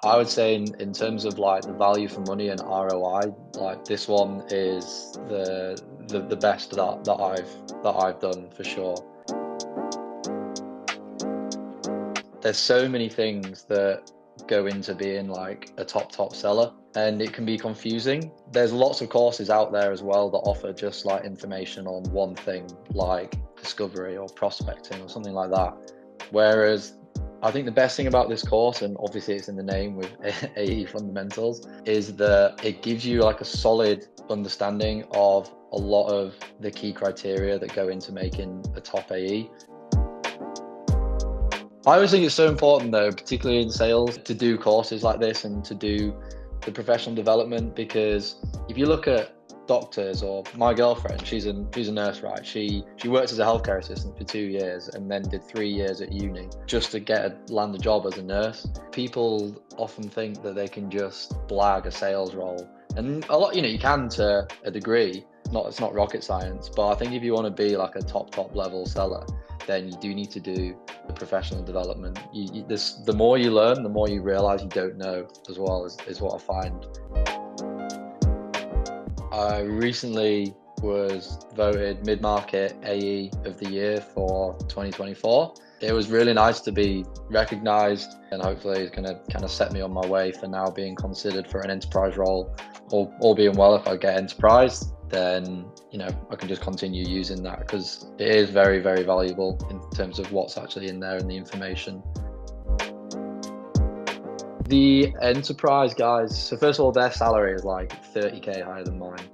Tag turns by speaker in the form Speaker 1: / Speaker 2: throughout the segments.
Speaker 1: I would say in terms of like the value for money and ROI, like this one is the best that I've done for sure. There's so many things that go into being like a top seller, and it can be confusing. There's lots of courses out there as well that offer just like information on one thing, like discovery or prospecting or something like that. Whereas I think the best thing about this course, and obviously it's in the name with AE fundamentals, is that it gives you like a solid understanding of a lot of the key criteria that go into making a top AE. I always think it's so important though, particularly in sales, to do courses like this and to do the professional development, because if you look at doctors, or my girlfriend, she's a nurse, right? She worked as a healthcare assistant for 2 years and then did 3 years at uni just to land a job as a nurse. People often think that they can just blag a sales role, and a lot, you can to a degree. It's not rocket science, but I think if you want to be like a top level seller, then you do need to do the professional development. The more you learn, the more you realize you don't know as well, is what I find. I recently was voted mid-market AE of the year for 2024. It was really nice to be recognized, and hopefully it's going to kind of set me on my way for now being considered for an enterprise role. All being well, if I get enterprise, then I can just continue using that, because it is very valuable in terms of what's actually in there and the information. The enterprise guys, so first of all, their salary is like 30k higher than mine,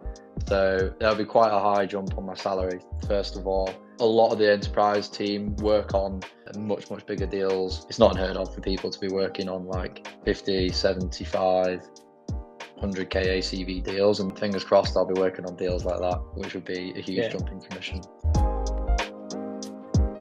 Speaker 1: so that'll be quite a high jump on my salary. First of all, a lot of the enterprise team work on much bigger deals. It's not unheard of for people to be working on like 50, 75, 100k ACV deals, and fingers crossed I'll be working on deals like that, which would be a huge jump in commission.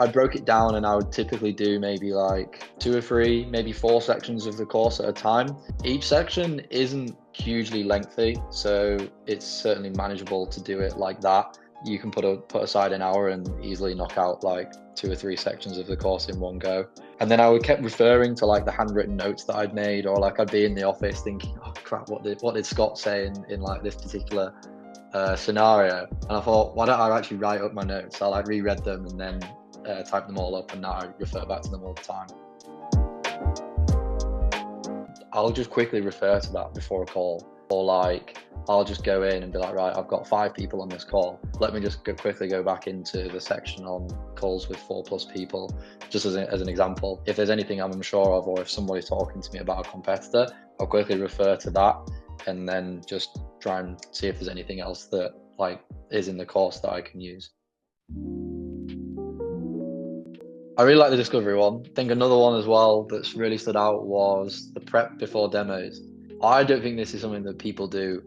Speaker 1: I broke it down, and I would typically do maybe like 2 or 3, maybe 4 sections of the course at a time. Each section isn't hugely lengthy, so it's certainly manageable to do it like that. You can put aside an hour and easily knock out like 2 or 3 sections of the course in one go. And then I would kept referring to like the handwritten notes that I'd made, or like I'd be in the office thinking, oh crap, what did Scott say in like this particular scenario? And I thought, why don't I actually write up my notes? I like reread them and then type them all up, and now I refer back to them all the time. I'll just quickly refer to that before a call, or like I'll just go in and be like, right, I've got 5 people on this call. Let me just quickly go back into the section on calls with 4+ people, just as an example. If there's anything I'm unsure of, or if somebody's talking to me about a competitor, I'll quickly refer to that, and then just try and see if there's anything else that like is in the course that I can use. I really like the discovery one. I think another one as well that's really stood out was the prep before demos. I don't think this is something that people do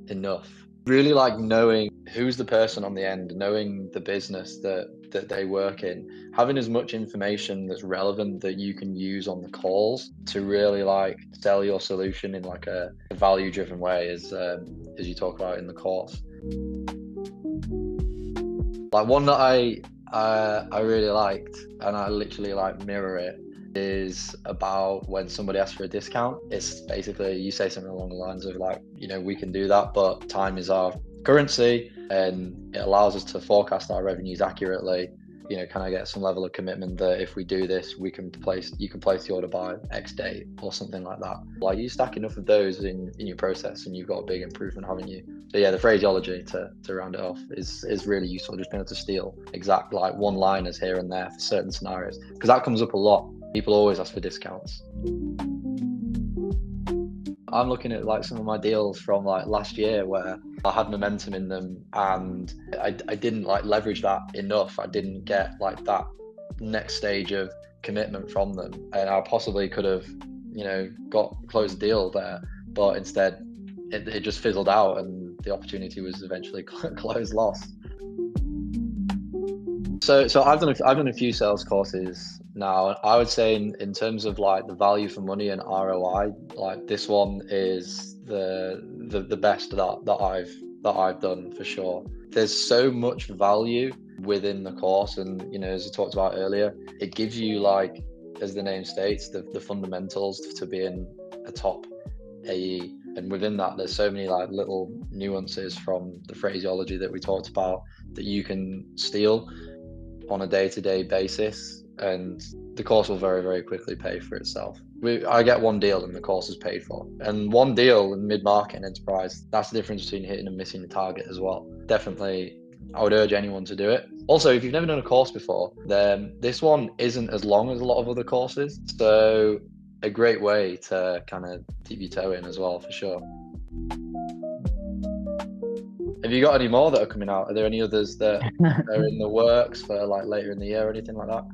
Speaker 1: enough. Really like knowing who's the person on the end, knowing the business that they work in, having as much information that's relevant that you can use on the calls to really like sell your solution in like a value-driven way, as you talk about in the course. Like one that I really liked, and I literally like mirror it, is about when somebody asks for a discount. It's basically you say something along the lines of like, we can do that, but time is our currency, and it allows us to forecast our revenues accurately. Can I get some level of commitment that if we do this, you can place the order by X date or something like that? Like, you stack enough of those in your process, and you've got a big improvement, haven't you? So yeah, the phraseology to round it off is really useful. Just being able to steal exact like one-liners here and there for certain scenarios, because that comes up a lot. People always ask for discounts. I'm looking at like some of my deals from like last year where I had momentum in them, and I didn't like leverage that enough. I didn't get like that next stage of commitment from them, and I possibly could have closed a deal there, but instead it just fizzled out, and the opportunity was eventually closed lost. So I've done a few sales courses now. I would say in terms of like the value for money and ROI, like this one is the best that I've done for sure. There's so much value within the course, and as I talked about earlier, it gives you, like as the name states, the fundamentals to being a top AE, and within that there's so many like little nuances from the phraseology that we talked about that you can steal on a day-to-day basis, and the course will very, very quickly pay for itself. I get one deal and the course is paid for, and one deal in mid-market and enterprise, that's the difference between hitting and missing the target as well. Definitely, I would urge anyone to do it. Also, if you've never done a course before, then this one isn't as long as a lot of other courses, so a great way to kind of dip your toe in as well, for sure. Have you got any more that are coming out? Are there any others that are in the works for like later in the year or anything like that?